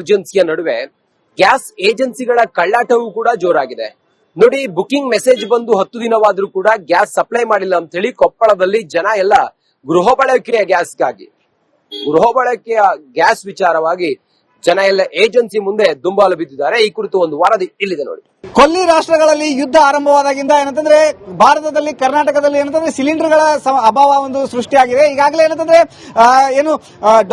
ಎಮರ್ಜೆನ್ಸಿಯ ನಡುವೆ ಗ್ಯಾಸ್ ಏಜೆನ್ಸಿಗಳ ಕಳ್ಳಾಟವೂ ಕೂಡ ಜೋರಾಗಿದೆ. ನೋಡಿ, ಬುಕಿಂಗ್ ಮೆಸೇಜ್ ಬಂದು 10 ದಿನವಾದ್ರೂ ಕೂಡ ಗ್ಯಾಸ್ ಸಪ್ಲೈ ಮಾಡಿಲ್ಲ ಅಂತ ಹೇಳಿ ಕೊಪ್ಪಳದಲ್ಲಿ ಜನ ಎಲ್ಲ ಗೃಹ ಬಳಕೆಯ ಗ್ಯಾಸ್ ವಿಚಾರವಾಗಿ ಜನ ಎಲ್ಲ ಏಜೆನ್ಸಿ ಮುಂದೆ ದುಂಬಾಲು ಬಿದ್ದಿದ್ದಾರೆ. ಈ ಕುರಿತು ಒಂದು ವರದಿ ಇಲ್ಲಿದೆ ನೋಡಿ. ಕೊಲ್ಲಿ ರಾಷ್ಟ್ರಗಳಲ್ಲಿ ಯುದ್ಧ ಆರಂಭವಾದಾಗಿಂದ ಏನಂತಂದ್ರೆ ಭಾರತದಲ್ಲಿ, ಕರ್ನಾಟಕದಲ್ಲಿ ಏನಂತಂದ್ರೆ ಸಿಲಿಂಡರ್ಗಳ ಅಭಾವ ಒಂದು ಸೃಷ್ಟಿಯಾಗಿದೆ. ಈಗಾಗಲೇ ಏನಂತಂದ್ರೆ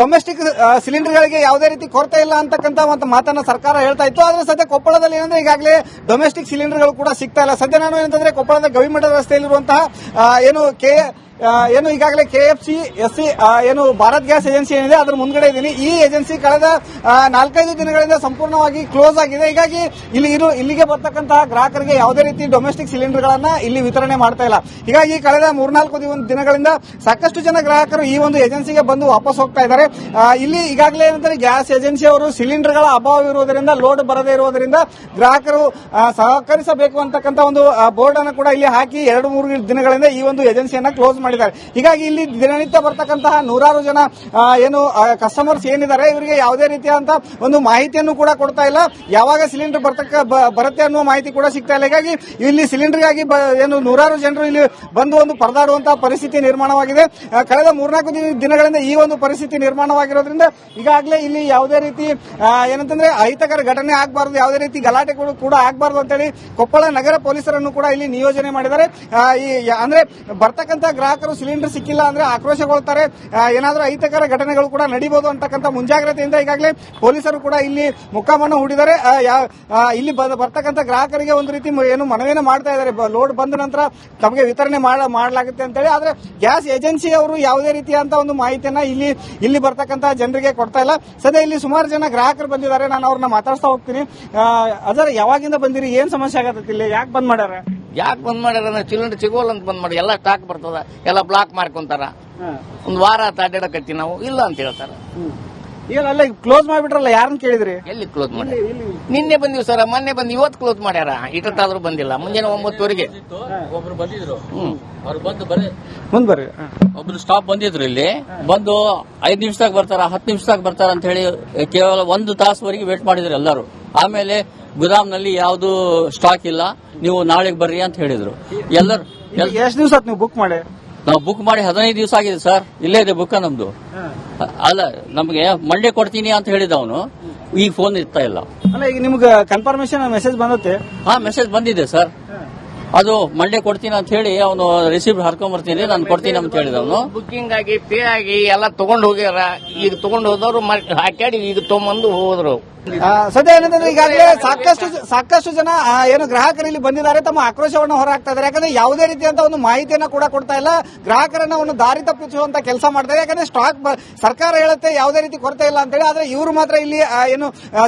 ಡೊಮೆಸ್ಟಿಕ್ ಸಿಲಿಂಡರ್ಗಳಿಗೆ ಯಾವುದೇ ರೀತಿ ಕೊರತೆ ಇಲ್ಲ ಅಂತಕ್ಕಂಥ ಒಂದು ಮಾತನ್ನ ಸರ್ಕಾರ ಹೇಳ್ತಾ ಇತ್ತು. ಆದ್ರೆ ಸದ್ಯ ಕೊಪ್ಪಳದಲ್ಲಿ ಏನಂದ್ರೆ ಈಗಾಗಲೇ ಡೊಮೆಸ್ಟಿಕ್ ಸಿಲಿಂಡರ್ಗಳು ಕೂಡ ಸಿಗ್ತಾ ಇಲ್ಲ. ಸದ್ಯ ನಾನು ಏನಂತಂದ್ರೆ ಕೊಪ್ಪಳದ ಗವಿಮಠ ರಸ್ತೆಯಲ್ಲಿರುವಂತಹ ಈಗಾಗಲೇ KFC SC Bharat gas agency ಏನಿದೆ ಅದರ ಮುಂದ್ಗಡೆ ಇದ್ದೀನಿ. ಈ ಏಜೆನ್ಸಿ ಕಳೆದ 4-5 ದಿನಗಳಿಂದ ಸಂಪೂರ್ಣವಾಗಿ ಕ್ಲೋಸ್ ಆಗಿದೆ. ಹೀಗಾಗಿ ಇಲ್ಲಿಗೆ ಬರ್ತಕ್ಕಂತಹ ಗ್ರಾಹಕರಿಗೆ ಯಾವುದೇ ರೀತಿ ಡೊಮೆಸ್ಟಿಕ್ ಸಿಲಿಂಡರ್ ಗಳನ್ನ ಇಲ್ಲಿ ವಿತರಣೆ ಮಾಡ್ತಾ ಇಲ್ಲ. ಹೀಗಾಗಿ ಕಳೆದ 3-4 ದಿನಗಳಿಂದ ಸಾಕಷ್ಟು ಜನ ಗ್ರಾಹಕರು ಈ ಒಂದು ಏಜೆನ್ಸಿಗೆ ಬಂದು ವಾಪಸ್ ಹೋಗ್ತಾ ಇದ್ದಾರೆ. ಇಲ್ಲಿ ಈಗಾಗಲೇ ಏನಂದ್ರೆ ಗ್ಯಾಸ್ ಏಜೆನ್ಸಿ ಅವರು ಸಿಲಿಂಡರ್ ಗಳ ಅಭಾವ ಇರುವುದರಿಂದ, ಲೋಡ್ ಬರದೇ ಇರುವುದರಿಂದ ಗ್ರಾಹಕರು ಸಹಕರಿಸಬೇಕು ಅಂತಕ್ಕಂಥ ಒಂದು ಬೋರ್ಡ್ ಅನ್ನು ಕೂಡ ಇಲ್ಲಿ ಹಾಕಿ 2-3 ದಿನಗಳಿಂದ ಈ ಒಂದು ಏಜೆನ್ಸಿಯನ್ನ ಕ್ಲೋಸ್ ಮಾಡಿದ್ದಾರೆ. ಹೀಗಾಗಿ ಇಲ್ಲಿ ದಿನನಿತ್ಯ ಬರ್ತಕ್ಕಂತಹ ನೂರಾರು ಜನ ಕಸ್ಟಮರ್ಸ್ ಏನಿದ್ದಾರೆ ಇವರಿಗೆ ಯಾವುದೇ ರೀತಿಯಾದಂತಹ ಒಂದು ಮಾಹಿತಿಯನ್ನು ಕೂಡ ಕೊಡ್ತಾ ಇಲ್ಲ. ಯಾವಾಗ ಸಿಲಿಂಡರ್ ಬರುತ್ತೆ ಅನ್ನುವ ಮಾಹಿತಿ ಕೂಡ ಸಿಗ್ತಾ ಇಲ್ಲ. ಹೀಗಾಗಿ ಇಲ್ಲಿ ಸಿಲಿಂಡರ್ಗಾಗಿ ನೂರಾರು ಜನರು ಇಲ್ಲಿ ಬಂದು ಒಂದು ಪರದಾಡುವಂತಹ ಪರಿಸ್ಥಿತಿ ನಿರ್ಮಾಣವಾಗಿದೆ. ಕಳೆದ 3-4 ದಿನಗಳಿಂದ ಈ ಒಂದು ಪರಿಸ್ಥಿತಿ ನಿರ್ಮಾಣವಾಗಿರೋದ್ರಿಂದ ಈಗಾಗಲೇ ಇಲ್ಲಿ ಯಾವುದೇ ರೀತಿ ಏನಂತಂದ್ರೆ ಅಹಿತಕರ ಘಟನೆ ಆಗಬಾರದು, ಯಾವುದೇ ರೀತಿ ಗಲಾಟೆಗಳು ಕೂಡ ಆಗಬಾರದು ಅಂತೇಳಿ ಕೊಪ್ಪಳ ನಗರ ಪೊಲೀಸರನ್ನು ಕೂಡ ಇಲ್ಲಿ ನಿಯೋಜನೆ ಮಾಡಿದ್ದಾರೆ. ಅಂದ್ರೆ ಬರ್ತಕ್ಕಂಥ ಗ್ರಾಹಕರು ಸಿಲಿಂಡರ್ ಸಿಕ್ಕಿಲ್ಲ ಅಂದ್ರೆ ಆಕ್ರೋಶಗೊಳ್ತಾರೆ, ಏನಾದರೂ ಅಹಿತಕರ ಘಟನೆಗಳು ಕೂಡ ನಡೀಬಹುದು ಅಂತಕ್ಕಂಥ ಮುಂಜಾಗ್ರತೆಯಿಂದ ಈಗಾಗಲೇ ಪೊಲೀಸರು ಕೂಡ ಇಲ್ಲಿ ಮುಖಾಮನ್ನು ಹೂಡಿದ್ದಾರೆ. ಇಲ್ಲಿ ಬರ್ತಕ್ಕಂಥ ಗ್ರಾಹಕರಿಗೆ ಒಂದು ರೀತಿ ಮನವಿಯನ್ನು ಮಾಡ್ತಾ ಇದ್ದಾರೆ, ಲೋಡ್ ಬಂದ ನಂತರ ತಮಗೆ ವಿತರಣೆ ಮಾಡಲಾಗುತ್ತೆ ಅಂತೇಳಿ. ಆದ್ರೆ ಗ್ಯಾಸ್ ಏಜೆನ್ಸಿ ಅವರು ಯಾವುದೇ ರೀತಿಯಾದಂತಹ ಒಂದು ಮಾಹಿತಿಯನ್ನ ಇಲ್ಲಿ ಬರ್ತಕ್ಕಂಥ ಜನರಿಗೆ ಕೊಡ್ತಾ ಇಲ್ಲ. ಸದ್ಯ ಇಲ್ಲಿ ಸುಮಾರು ಜನ ಗ್ರಾಹಕರು ಬಂದಿದ್ದಾರೆ, ನಾನು ಅವ್ರನ್ನ ಮಾತಾಡ್ತಾ ಹೋಗ್ತೀನಿ. ಅದರ ಯಾವಾಗಿಂದ ಬಂದಿರಿ, ಏನ್ ಸಮಸ್ಯೆ ಆಗತ್ತೆ, ಇಲ್ಲಿ ಯಾಕೆ ಬಂದ್ ಮಾಡ್ಯಾರ ಅಂದ್ರೆ ಸಿಲಿಂಡರ್ ಸಿಗೋಲ್ಲ ಅಂತ ಬಂದ್ ಮಾಡಿ ಎಲ್ಲ ಸ್ಟಾಕ್ ಬರ್ತದ, ಎಲ್ಲ ಬ್ಲಾಕ್ ಮಾಡ್ಕೊಂತಾರ. ಒಂದ್ ವಾರ ಅಡ್ಡಾಡಕತ್ತಿ ನಾವು ಇಲ್ಲ ಅಂತ ಹೇಳ್ತಾರ. ಈಗ ಅಲ್ಲ ಕ್ಲೋಸ್ ಮಾಡ್ಬಿಟ್ರಲ್ಲ, ಯಾರನ್ನ ಕೇಳಿದ್ರಿ? ಎಲ್ಲಿ ಕ್ಲೋಸ್ ಮಾಡಿ? ನಿನ್ನೆ ಬಂದಿವಿ ಸರ್, ಮೊನ್ನೆ ಬಂದು ಇವತ್ತು ಕ್ಲೋಸ್ ಮಾಡ್ಯಾರ. ಇಟ್ಟಾದ್ರೂ ಬಂದಿಲ್ಲ. ಮುಂಜಾನೆ 9 ಒಬ್ರು ಬಂದಿದ್ರು, ಅವ್ರು ಬಂದು ಬರ್ರಿ ಒಬ್ರು ಸ್ಟಾಪ್ ಬಂದಿದ್ರು. ಇಲ್ಲಿ ಬಂದು 5 ನಿಮಿಷದಾಗ ಬರ್ತಾರ, 10 ನಿಮಿಷದಾಗ ಬರ್ತಾರ ಅಂತ ಹೇಳಿ ಕೇವಲ 1 ತಾಸುವರೆಗೆ ವೇಟ್ ಮಾಡಿದ್ರು ಎಲ್ಲರೂ. ಆಮೇಲೆ ಗುದಾಮ್ನಲ್ಲಿ ಯಾವ್ದು ಸ್ಟಾಕ್ ಇಲ್ಲ, ನೀವು ನಾಳೆಗೆ ಬರ್ರಿ ಅಂತ ಹೇಳಿದ್ರು. ಎಲ್ಲರೂ ಎಷ್ಟು ದಿವಸ ನೀವು ಬುಕ್ ಮಾಡಿ? ನಾವು ಬುಕ್ ಮಾಡಿ 15 ದಿವಸ ಆಗಿದೆ ಸರ್. ಇಲ್ಲೇ ಇದೆ ಬುಕ್ ನಮ್ದು. ಅಲ್ಲ, ನಮ್ಗೆ ಮಂಡೇ ಕೊಡ್ತೀನಿ ಅಂತ ಹೇಳಿದವನು ಈಗ ಫೋನ್ ಇರ್ತಾ ಇಲ್ಲ. ಅಲ್ಲ, ಈಗ ನಿಮ್ಗೆ ಕನ್ಫರ್ಮೇಶನ್ ಮೆಸೇಜ್ ಬಂದತ್ತೆ? ಮೆಸೇಜ್ ಬಂದಿದೆ ಸರ್. ಅದು ಮಂಡೇ ಕೊಡ್ತೀನಿ ಅಂತ ಹೇಳಿ ಅವನು ರಿಸೀಪ್ಟ್ ಹರ್ಕೊಂಡ್ ಬರ್ತೀನಿ, ನಾನು ಕೊಡ್ತೀನಿ ಅಂತ ಹೇಳಿದವನು. ಬುಕ್ಕಿಂಗ್ ಆಗಿ ಪೇ ಆಗಿ ಎಲ್ಲ ತಗೊಂಡ್ ಹೋಗ್ಯಾರ. ಈಗ ತಗೊಂಡ್ ಹೋದವ್ರು ಹಾಕ್ಯಾಡಿ ಈಗ ತಗೊಂಬಂದು ಹೋದ್ರು. ಸದ್ಯ ಏನಂತಂದ್ರೆ ಈಗಾಗಲೇ ಸಾಕಷ್ಟು ಜನ ಗ್ರಾಹಕರು ಇಲ್ಲಿ ಬಂದಿದ್ದಾರೆ, ತಮ್ಮ ಆಕ್ರೋಶವನ್ನು ಹೊರಹಾಕ್ತಾ ಇದ್ದಾರೆ. ಯಾಕಂದ್ರೆ ಯಾವುದೇ ರೀತಿಯಂತ ಒಂದು ಮಾಹಿತಿಯನ್ನ ಕೂಡ ಕೊಡ್ತಾ ಇಲ್ಲ, ಗ್ರಾಹಕರನ್ನ ಒಂದು ದಾರಿ ತಪ್ಪಿಸುವಂತ ಕೆಲಸ ಮಾಡ್ತಾರೆ. ಯಾಕಂದ್ರೆ ಸ್ಟಾಕ್ ಸರ್ಕಾರ ಹೇಳುತ್ತೆ ಯಾವುದೇ ರೀತಿ ಕೊರತೆ ಇಲ್ಲ ಅಂತೇಳಿ, ಆದ್ರೆ ಇವರು ಮಾತ್ರ ಇಲ್ಲಿ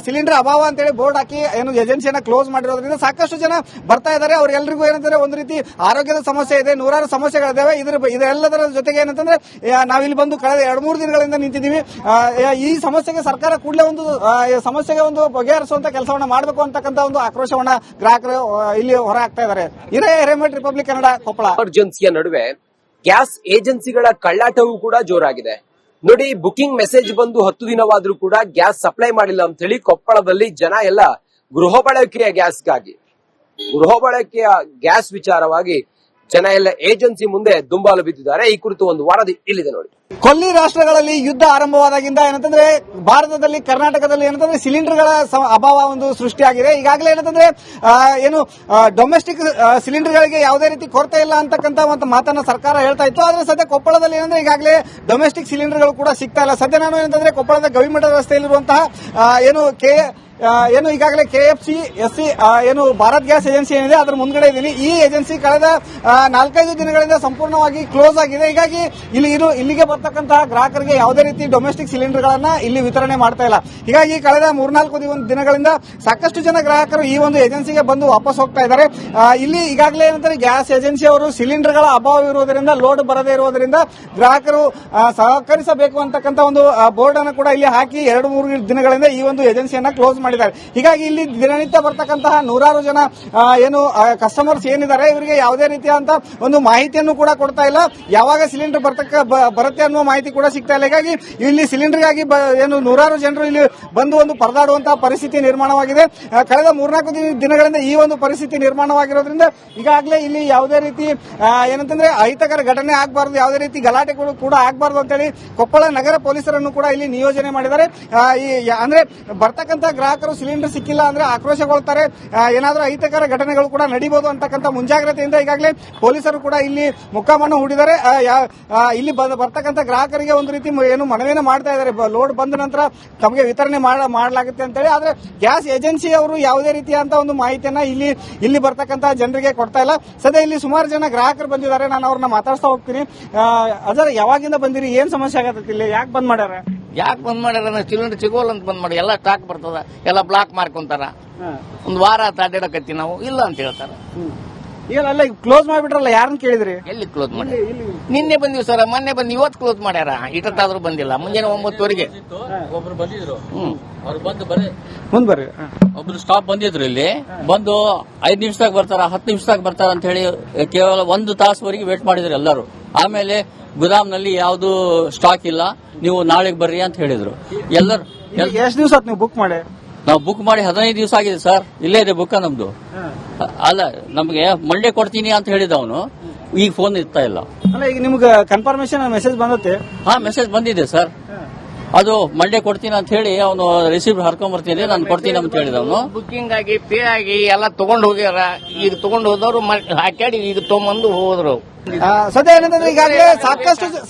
ಸಿಲಿಂಡರ್ ಅಭಾವ ಅಂತೇಳಿ ಬೋರ್ಡ್ ಹಾಕಿ ಏಜೆನ್ಸಿಯನ್ನ ಕ್ಲೋಸ್ ಮಾಡಿರೋದ್ರಿಂದ ಸಾಕಷ್ಟು ಜನ ಬರ್ತಾ ಇದ್ದಾರೆ. ಅವ್ರೆಲ್ಲರಿಗೂ ಏನಂದ್ರೆ ಒಂದು ರೀತಿ ಆರೋಗ್ಯದ ಸಮಸ್ಯೆ ಇದೆ, ನೂರಾರು ಸಮಸ್ಯೆಗಳಿದ್ದಾವೆ. ಇದೆಲ್ಲದರ ಜೊತೆಗೆ ಏನಂತಂದ್ರೆ ನಾವಿಲ್ಲಿ ಬಂದು ಕಳೆದ 2-3 ದಿನಗಳಿಂದ ನಿಂತಿದ್ದೀವಿ. ಈ ಸಮಸ್ಯೆಗೆ ಸರ್ಕಾರ ಕೂಡಲೇ ಒಂದು ಸಮಸ್ಯೆಗೆ ಒಂದು ಬಗೆಹರಿಸುವಂತ ಕೆಲಸವನ್ನ ಮಾಡಬೇಕು ಅಂತಕ್ಕಂಥ ಒಂದು ಆಕ್ರೋಶವನ್ನ ಗ್ರಾಹಕರು ಇಲ್ಲಿ ಹೊರ ಹಾಕ್ತಾ ಇದ್ದಾರೆ. ಇದೇ ರೆಮೋಟ್ ರಿಪಬ್ಲಿಕ್ ಕನ್ನಡ, ಕೊಪ್ಪಳ. ಎಮರ್ಜೆನ್ಸಿಯ ನಡುವೆ ಗ್ಯಾಸ್ ಏಜೆನ್ಸಿಗಳ ಕಳ್ಳಾಟವೂ ಕೂಡ ಜೋರಾಗಿದೆ. ನೋಡಿ, ಬುಕಿಂಗ್ ಮೆಸೇಜ್ ಬಂದು 10 ದಿನವಾದ್ರೂ ಕೂಡ ಗ್ಯಾಸ್ ಸಪ್ಲೈ ಮಾಡಿಲ್ಲ ಅಂತ ಹೇಳಿ ಕೊಪ್ಪಳದಲ್ಲಿ ಜನ ಎಲ್ಲ ಗೃಹ ಬಳಕೆಯ ಗ್ಯಾಸ್ ವಿಚಾರವಾಗಿ ಜನ ಎಲ್ಲ ಏಜೆನ್ಸಿ ಮುಂದೆ ದುಂಬಾಲು ಬಿದ್ದಿದ್ದಾರೆ. ಈ ಕುರಿತು ಒಂದು ವರದಿ ಇಲ್ಲಿದೆ ನೋಡಿ. ಕೊಲ್ಲಿ ರಾಷ್ಟ್ರಗಳಲ್ಲಿ ಯುದ್ಧ ಆರಂಭವಾದಾಗಿಂದ ಏನಂತಂದ್ರೆ ಭಾರತದಲ್ಲಿ, ಕರ್ನಾಟಕದಲ್ಲಿ ಏನಂತಂದ್ರೆ ಸಿಲಿಂಡರ್ಗಳ ಅಭಾವ ಒಂದು ಸೃಷ್ಟಿಯಾಗಿದೆ. ಈಗಾಗಲೇ ಏನಂತಂದ್ರೆ ಡೊಮೆಸ್ಟಿಕ್ ಸಿಲಿಂಡರ್ಗಳಿಗೆ ಯಾವುದೇ ರೀತಿ ಕೊರತೆ ಇಲ್ಲ ಅಂತಕ್ಕಂಥ ಒಂದು ಮಾತನ್ನ ಸರ್ಕಾರ ಹೇಳ್ತಾ ಇತ್ತು. ಆದ್ರೆ ಸದ್ಯ ಕೊಪ್ಪಳದಲ್ಲಿ ಏನಂದ್ರೆ ಈಗಾಗಲೇ ಡೊಮೆಸ್ಟಿಕ್ ಸಿಲಿಂಡರ್ಗಳು ಕೂಡ ಸಿಗ್ತಾ ಇಲ್ಲ. ಸದ್ಯ ನಾನು ಏನಂತಂದ್ರೆ ಕೊಪ್ಪಳದ ಗವಿಮಠ ರಸ್ತೆಯಲ್ಲಿರುವಂತಹ ಈಗಾಗಲೇ KFC SC Bharat gas agency ಏನಿದೆ ಅದರ ಮುಂದ್ಗಡೆ ಇದ್ದೀನಿ. ಈ ಏಜೆನ್ಸಿ ಕಳೆದ 4-5 ದಿನಗಳಿಂದ ಸಂಪೂರ್ಣವಾಗಿ ಕ್ಲೋಸ್ ಆಗಿದೆ. ಹೀಗಾಗಿ ಇಲ್ಲಿಗೆ ಬರ್ತಕ್ಕಂತಹ ಗ್ರಾಹಕರಿಗೆ ಯಾವುದೇ ರೀತಿ ಡೊಮೆಸ್ಟಿಕ್ ಸಿಲಿಂಡರ್ ಗಳನ್ನ ಇಲ್ಲಿ ವಿತರಣೆ ಮಾಡ್ತಾ ಇಲ್ಲ. ಹೀಗಾಗಿ ಕಳೆದ 3-4 ದಿನಗಳಿಂದ ಸಾಕಷ್ಟು ಜನ ಗ್ರಾಹಕರು ಈ ಒಂದು ಏಜೆನ್ಸಿಗೆ ಬಂದು ವಾಪಸ್ ಹೋಗ್ತಾ ಇದ್ದಾರೆ. ಇಲ್ಲಿ ಈಗಾಗಲೇ ಏನಂದ್ರೆ ಗ್ಯಾಸ್ ಏಜೆನ್ಸಿ ಅವರು ಸಿಲಿಂಡರ್ ಗಳ ಅಭಾವ ಇರುವುದರಿಂದ, ಲೋಡ್ ಬರದೇ ಇರುವುದರಿಂದ ಗ್ರಾಹಕರು ಸಹಕರಿಸಬೇಕು ಅಂತಕ್ಕಂಥ ಒಂದು ಬೋರ್ಡ್ ಅನ್ನು ಕೂಡ ಇಲ್ಲಿ ಹಾಕಿ 2-3 ದಿನಗಳಿಂದ ಈ ಒಂದು ಏಜೆನ್ಸಿಯನ್ನ ಕ್ಲೋಸ್ ಮಾಡಿದ್ದಾರೆ. ಹೀಗಾಗಿ ಇಲ್ಲಿ ದಿನನಿತ್ಯ ಬರ್ತಕ್ಕಂತಹ ನೂರಾರು ಜನ ಏನು ಕಸ್ಟಮರ್ಸ್ ಏನಿದ್ದಾರೆ ಇವರಿಗೆ ಯಾವುದೇ ರೀತಿಯಾದಂತಹ ಒಂದು ಮಾಹಿತಿಯನ್ನು ಕೂಡ ಕೊಡ್ತಾ ಇಲ್ಲ. ಯಾವಾಗ ಸಿಲಿಂಡರ್ ಬರುತ್ತೆ ಅನ್ನುವ ಮಾಹಿತಿ ಕೂಡ ಸಿಗ್ತಾ ಇಲ್ಲ. ಹೀಗಾಗಿ ಇಲ್ಲಿ ಸಿಲಿಂಡರ್ಗಾಗಿ ಏನು ನೂರಾರು ಜನರು ಇಲ್ಲಿ ಬಂದು ಒಂದು ಪರದಾಡುವಂತಹ ಪರಿಸ್ಥಿತಿ ನಿರ್ಮಾಣವಾಗಿದೆ. ಕಳೆದ 3-4 ದಿನಗಳಿಂದ ಈ ಒಂದು ಪರಿಸ್ಥಿತಿ ನಿರ್ಮಾಣವಾಗಿರೋದ್ರಿಂದ ಈಗಾಗಲೇ ಇಲ್ಲಿ ಯಾವುದೇ ರೀತಿ ಏನಂತಂದ್ರೆ ಅಹಿತಕರ ಘಟನೆ ಆಗಬಾರದು, ಯಾವುದೇ ರೀತಿ ಗಲಾಟೆಗಳು ಕೂಡ ಆಗಬಾರದು ಅಂತೇಳಿ ಕೊಪ್ಪಳ ನಗರ ಪೊಲೀಸರನ್ನು ಕೂಡ ಇಲ್ಲಿ ನಿಯೋಜನೆ ಮಾಡಿದ್ದಾರೆ. ಅಂದ್ರೆ ಬರ್ತಕ್ಕಂಥ ಗ್ರಾಹಕರು ಸಿಲಿಂಡರ್ ಸಿಕ್ಕಿಲ್ಲ ಅಂದ್ರೆ ಆಕ್ರೋಶಗೊಳ್ತಾರೆ, ಏನಾದರೂ ಅಹಿತಕರ ಘಟನೆಗಳು ಕೂಡ ನಡೀಬಹುದು ಅಂತಕ್ಕಂಥ ಮುಂಜಾಗ್ರತೆಯಿಂದ ಈಗಾಗಲೇ ಪೊಲೀಸರು ಕೂಡ ಇಲ್ಲಿ ಮುಖಾಮನ್ನು ಹೂಡಿದ್ದಾರೆ. ಇಲ್ಲಿ ಬರ್ತಕ್ಕಂಥ ಗ್ರಾಹಕರಿಗೆ ಒಂದು ರೀತಿ ಏನು ಮನವಿಯನ್ನು ಮಾಡ್ತಾ ಇದ್ದಾರೆ, ಲೋಡ್ ಬಂದ ನಂತರ ತಮಗೆ ವಿತರಣೆ ಮಾಡಲಾಗುತ್ತೆ ಅಂತೇಳಿ. ಆದ್ರೆ ಗ್ಯಾಸ್ ಏಜೆನ್ಸಿ ಅವರು ಯಾವುದೇ ರೀತಿಯಾದಂತಹ ಒಂದು ಮಾಹಿತಿಯನ್ನ ಇಲ್ಲಿ ಬರ್ತಕ್ಕಂಥ ಜನರಿಗೆ ಕೊಡ್ತಾ ಇಲ್ಲ. ಸದ್ಯ ಇಲ್ಲಿ ಸುಮಾರು ಜನ ಗ್ರಾಹಕರು ಬಂದಿದ್ದಾರೆ, ನಾನು ಅವ್ರನ್ನ ಮಾತಾಡ್ತಾ ಹೋಗ್ತೀನಿ. ಅದರ ಯಾವಾಗಿಂದ ಬಂದಿರಿ, ಏನ್ ಸಮಸ್ಯೆ ಆಗತ್ತೆ ಇಲ್ಲಿ, ಯಾಕೆ ಬಂದ್ ಮಾಡ್ಯಾರ? ಯಾಕೆ ಬಂದ್ ಮಾಡ್ಯಾರ? ಸಿಲಿಂಡರ್ ಸಿಗೋಲ್ಲ ಅಂತ ಬಂದ್ ಮಾಡಿ ಎಲ್ಲ ಸ್ಟಾಕ್ ಬರ್ತದ, ಎಲ್ಲ ಬ್ಲಾಕ್ ಮಾಡ್ಕೊಂತಾರ. ಒಂದ್ ವಾರ ಅಡ್ಡಾಡಕತ್ತಿ ನಾವು ಇಲ್ಲ ಅಂತ ಹೇಳ್ತಾರ. ಅಲ್ಲ ಕ್ಲೋಸ್ ಮಾಡಿಬಿಟ್ರಲ್ಲ, ಯಾರನ್ನ ಕೇಳಿದ್ರಿ? ಎಲ್ಲಿ ಕ್ಲೋಸ್ ಮಾಡಿ? ನಿನ್ನೆ ಬಂದಿವಿ ಸರ್, ಮೊನ್ನೆ ಬಂದು ಇವತ್ತು ಕ್ಲೋಸ್ ಮಾಡ್ಯಾರ. ಇಟ್ಟಾದ್ರೂ ಬಂದಿಲ್ಲ. ಮುಂಜಾನೆ 9:00 ಒಬ್ರು ಬಂದಿದ್ರು, ಅವ್ರು ಬಂದು ಮುಂದ್ ಬರ್ರಿ. ಒಬ್ರು ಸ್ಟಾಪ್ ಬಂದಿದ್ರು, ಇಲ್ಲಿ ಬಂದು 5 ನಿಮಿಷದಾಗ ಬರ್ತಾರ, 10 ನಿಮಿಷದಾಗ ಬರ್ತಾರ ಅಂತ ಹೇಳಿ ಕೇವಲ 1 ತಾಸುವರೆಗೆ ವೇಟ್ ಮಾಡಿದ್ರು ಎಲ್ಲರೂ. ಆಮೇಲೆ ಗುದಾಮ್ನಲ್ಲಿ ಯಾವ್ದು ಸ್ಟಾಕ್ ಇಲ್ಲ, ನೀವು ನಾಳೆಗೆ ಬರ್ರಿ ಅಂತ ಹೇಳಿದ್ರು ಎಲ್ಲರೂ. ಎಷ್ಟು ದಿವಸ ನೀವು ಬುಕ್ ಮಾಡಿ? ನಾವು ಬುಕ್ ಮಾಡಿ 15 ದಿವಸ ಆಗಿದೆ ಸರ್. ಇಲ್ಲೇ ಇದೆ ಬುಕ್ ನಮ್ದು. ಅಲ್ಲ, ನಮ್ಗೆ ಮಂಡೇ ಕೊಡ್ತೀನಿ ಅಂತ ಹೇಳಿದವನು ಈಗ ಫೋನ್ ಇರ್ತಾ ಇಲ್ಲ. ಅಲ್ಲ, ಈಗ ನಿಮ್ಗೆ ಕನ್ಫರ್ಮೇಶನ್ ಮೆಸೇಜ್ ಬಂದತ್ತೆ? ಹಾ, ಮೆಸೇಜ್ ಬಂದಿದೆ ಸರ್. ಅದು ಮಂಡೇ ಕೊಡ್ತೀನಿ ಅಂತ ಹೇಳಿ ಅವನು ರಿಸೀಪ್ಟ್ ಹರ್ಕೊಂಡ್ ಬರ್ತೀನಿ, ನಾನು ಕೊಡ್ತೀನಿ ಅಂತ ಹೇಳಿದವನು. ಬುಕ್ಕಿಂಗ್ ಆಗಿ ಪೇ ಆಗಿ ಎಲ್ಲ ತಗೊಂಡು ಹೋಗ್ಯಾರ. ಈಗ ತಗೊಂಡು ಹೋದವ್ರು ಹಾಕ್ಯಾಡಿ ಈಗ ತಗೊಂಬಂದು ಹೋದ್ರು. ಸದ್ಯ ಏನಂತಂದ್ರೆ ಈಗಾಗಲೇ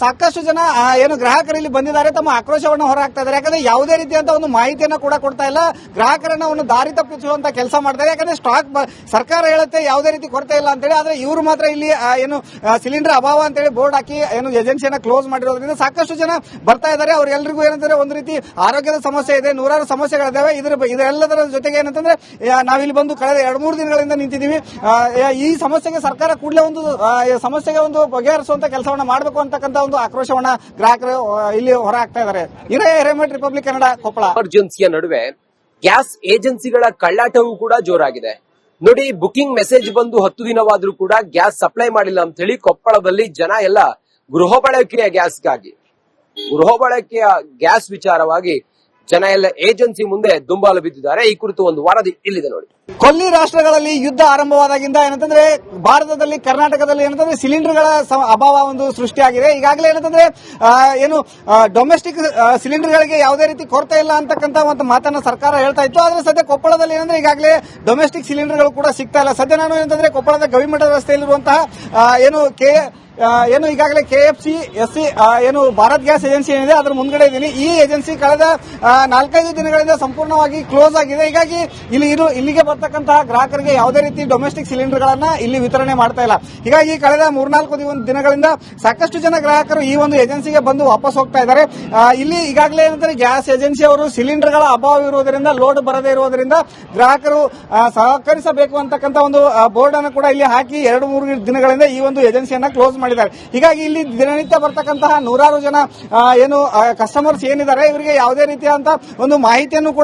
ಸಾಕಷ್ಟು ಜನ ಏನು ಗ್ರಾಹಕರು ಇಲ್ಲಿ ಬಂದಿದ್ದಾರೆ, ತಮ್ಮ ಆಕ್ರೋಶವನ್ನು ಹೊರಹಾಕ್ತಾ ಇದ್ದಾರೆ. ಯಾಕಂದ್ರೆ ಯಾವುದೇ ರೀತಿಯಂತ ಒಂದು ಮಾಹಿತಿಯನ್ನು ಕೂಡ ಕೊಡ್ತಾ ಇಲ್ಲ, ಗ್ರಾಹಕರನ್ನ ಒಂದು ದಾರಿ ತಪ್ಪಿಸುವಂತ ಕೆಲಸ ಮಾಡ್ತಾರೆ. ಯಾಕಂದ್ರೆ ಸ್ಟಾಕ್ ಸರ್ಕಾರ ಹೇಳುತ್ತೆ ಯಾವುದೇ ರೀತಿ ಕೊರತೆ ಇಲ್ಲ ಅಂತೇಳಿ, ಆದ್ರೆ ಇವರು ಮಾತ್ರ ಇಲ್ಲಿ ಏನು ಸಿಲಿಂಡರ್ ಅಭಾವ ಅಂತೇಳಿ ಬೋರ್ಡ್ ಹಾಕಿ ಏನು ಏಜೆನ್ಸಿಯನ್ನ ಕ್ಲೋಸ್ ಮಾಡಿರೋದ್ರಿಂದ ಸಾಕಷ್ಟು ಜನ ಬರ್ತಾ ಇದ್ದಾರೆ. ಅವ್ರೆಲ್ಲರಿಗೂ ಏನಂದ್ರೆ ಒಂದು ರೀತಿ ಆರೋಗ್ಯದ ಸಮಸ್ಯೆ ಇದೆ, ನೂರಾರು ಸಮಸ್ಯೆಗಳಿದ್ದಾವೆ. ಇದೆಲ್ಲದರ ಜೊತೆಗೆ ಏನಂತಂದ್ರೆ ನಾವಿಲ್ಲಿ ಬಂದು ಕಳೆದ 2-3 ದಿನಗಳಿಂದ ನಿಂತಿದ್ದೀವಿ. ಈ ಸಮಸ್ಯೆಗೆ ಸರ್ಕಾರ ಕೂಡಲೇ ಒಂದು ಸಮಸ್ಯೆಗೆ ಒಂದು ಬಗೆಹರಿಸುವಂತ ಕೆಲಸವನ್ನ ಮಾಡಬೇಕು ಅಂತಕ್ಕಂಥ ಒಂದು ಆಕ್ರೋಶವನ್ನ ಗ್ರಾಹಕರು ಇಲ್ಲಿ ಹೊರ ಹಾಕ್ತಾ ಇದ್ದಾರೆ. ಹಿರೇಮಠ್, ರಿಪಬ್ಲಿಕ್ ಕನ್ನಡ, ಕೊಪ್ಪಳ. ಎಮರ್ಜೆನ್ಸಿಯ ನಡುವೆ ಗ್ಯಾಸ್ ಏಜೆನ್ಸಿಗಳ ಕಳ್ಳಾಟವೂ ಕೂಡ ಜೋರಾಗಿದೆ. ನೋಡಿ, ಬುಕಿಂಗ್ ಮೆಸೇಜ್ ಬಂದು 10 ದಿನವಾದ್ರೂ ಕೂಡ ಗ್ಯಾಸ್ ಸಪ್ಲೈ ಮಾಡಿಲ್ಲ ಅಂತ ಹೇಳಿ ಕೊಪ್ಪಳದಲ್ಲಿ ಜನ ಎಲ್ಲ ಗೃಹ ಬಳಕೆಯ ಗ್ಯಾಸ್ ವಿಚಾರವಾಗಿ ಜನ ಎಲ್ಲ ಏಜೆನ್ಸಿ ಮುಂದೆ ದುಂಬಾಲು ಬಿದ್ದಿದ್ದಾರೆ. ಈ ಕುರಿತು ಒಂದು ವರದಿ ಇಲ್ಲಿದೆ ನೋಡಿ. ಕೊಲ್ಲಿ ರಾಷ್ಟ್ರಗಳಲ್ಲಿ ಯುದ್ಧ ಆರಂಭವಾದಾಗಿಂದ ಏನಂತಂದ್ರೆ ಭಾರತದಲ್ಲಿ, ಕರ್ನಾಟಕದಲ್ಲಿ ಏನಂತಂದ್ರೆ ಸಿಲಿಂಡರ್ಗಳ ಅಭಾವ ಒಂದು ಸೃಷ್ಟಿಯಾಗಿದೆ. ಈಗಾಗಲೇ ಏನಂತಂದ್ರೆ ಏನು ಡೊಮೆಸ್ಟಿಕ್ ಸಿಲಿಂಡರ್ಗಳಿಗೆ ಯಾವುದೇ ರೀತಿ ಕೊರತೆ ಇಲ್ಲ ಅಂತಕ್ಕಂಥ ಒಂದು ಮಾತನ್ನ ಸರ್ಕಾರ ಹೇಳ್ತಾ ಇತ್ತು. ಆದ್ರೆ ಸದ್ಯ ಕೊಪ್ಪಳದಲ್ಲಿ ಏನಂದ್ರೆ ಈಗಾಗಲೇ ಡೊಮೆಸ್ಟಿಕ್ ಸಿಲಿಂಡರ್ಗಳು ಕೂಡ ಸಿಗ್ತಾ ಇಲ್ಲ. ಸದ್ಯ ನಾನು ಏನಂತಂದ್ರೆ ಕೊಪ್ಪಳದ ಗವಿಮಠ ರಸ್ತೆಯಲ್ಲಿರುವಂತಹ ಏನು ಈಗಾಗಲೇ KFC SC ಏನು ಭಾರತ್ ಗ್ಯಾಸ್ ಏಜೆನ್ಸಿ ಏನಿದೆ ಅದರ ಮುಂದ್ಗಡೆ ಇದ್ದೀನಿ. ಈ ಏಜೆನ್ಸಿ ಕಳೆದ 4-5 ದಿನಗಳಿಂದ ಸಂಪೂರ್ಣವಾಗಿ ಕ್ಲೋಸ್ ಆಗಿದೆ. ಹೀಗಾಗಿ ಇಲ್ಲಿಗೆ ಬರ್ತಕ್ಕಂತಹ ಗ್ರಾಹಕರಿಗೆ ಯಾವುದೇ ರೀತಿ ಡೊಮೆಸ್ಟಿಕ್ ಸಿಲಿಂಡರ್ಗಳನ್ನ ಇಲ್ಲಿ ವಿತರಣೆ ಮಾಡ್ತಾ ಇಲ್ಲ. ಹೀಗಾಗಿ ಕಳೆದ 3-4 ದಿನಗಳಿಂದ ಸಾಕಷ್ಟು ಜನ ಗ್ರಾಹಕರು ಈ ಒಂದು ಏಜೆನ್ಸಿಗೆ ಬಂದು ವಾಪಸ್ ಹೋಗ್ತಾ ಇದ್ದಾರೆ. ಇಲ್ಲಿ ಈಗಾಗಲೇ ಏನಂದ್ರೆ ಗ್ಯಾಸ್ ಏಜೆನ್ಸಿ ಅವರು ಸಿಲಿಂಡರ್ಗಳ ಅಭಾವ ಇರುವುದರಿಂದ, ಲೋಡ್ ಬರದೇ ಇರುವುದರಿಂದ ಗ್ರಾಹಕರು ಸಹಕರಿಸಬೇಕು ಅಂತಕ್ಕಂಥ ಒಂದು ಬೋರ್ಡ್ ಅನ್ನು ಕೂಡ ಇಲ್ಲಿ ಹಾಕಿ 2-3 ದಿನಗಳಿಂದ ಈ ಒಂದು ಏಜೆನ್ಸಿಯನ್ನ ಕ್ಲೋಸ್ ಮಾಡಿದ್ದಾರೆ. ಹೀಗಾಗಿ ಇಲ್ಲಿ ದಿನನಿತ್ಯ ಬರ್ತಕ್ಕಂತಹ ನೂರಾರು ಜನ ಏನು ಕಸ್ಟಮರ್ಸ್ ಏನಿದ್ದಾರೆ ಇವರಿಗೆ ಯಾವುದೇ ರೀತಿಯಾದಂತಹ ಒಂದು ಮಾಹಿತಿಯನ್ನು ಕೂಡ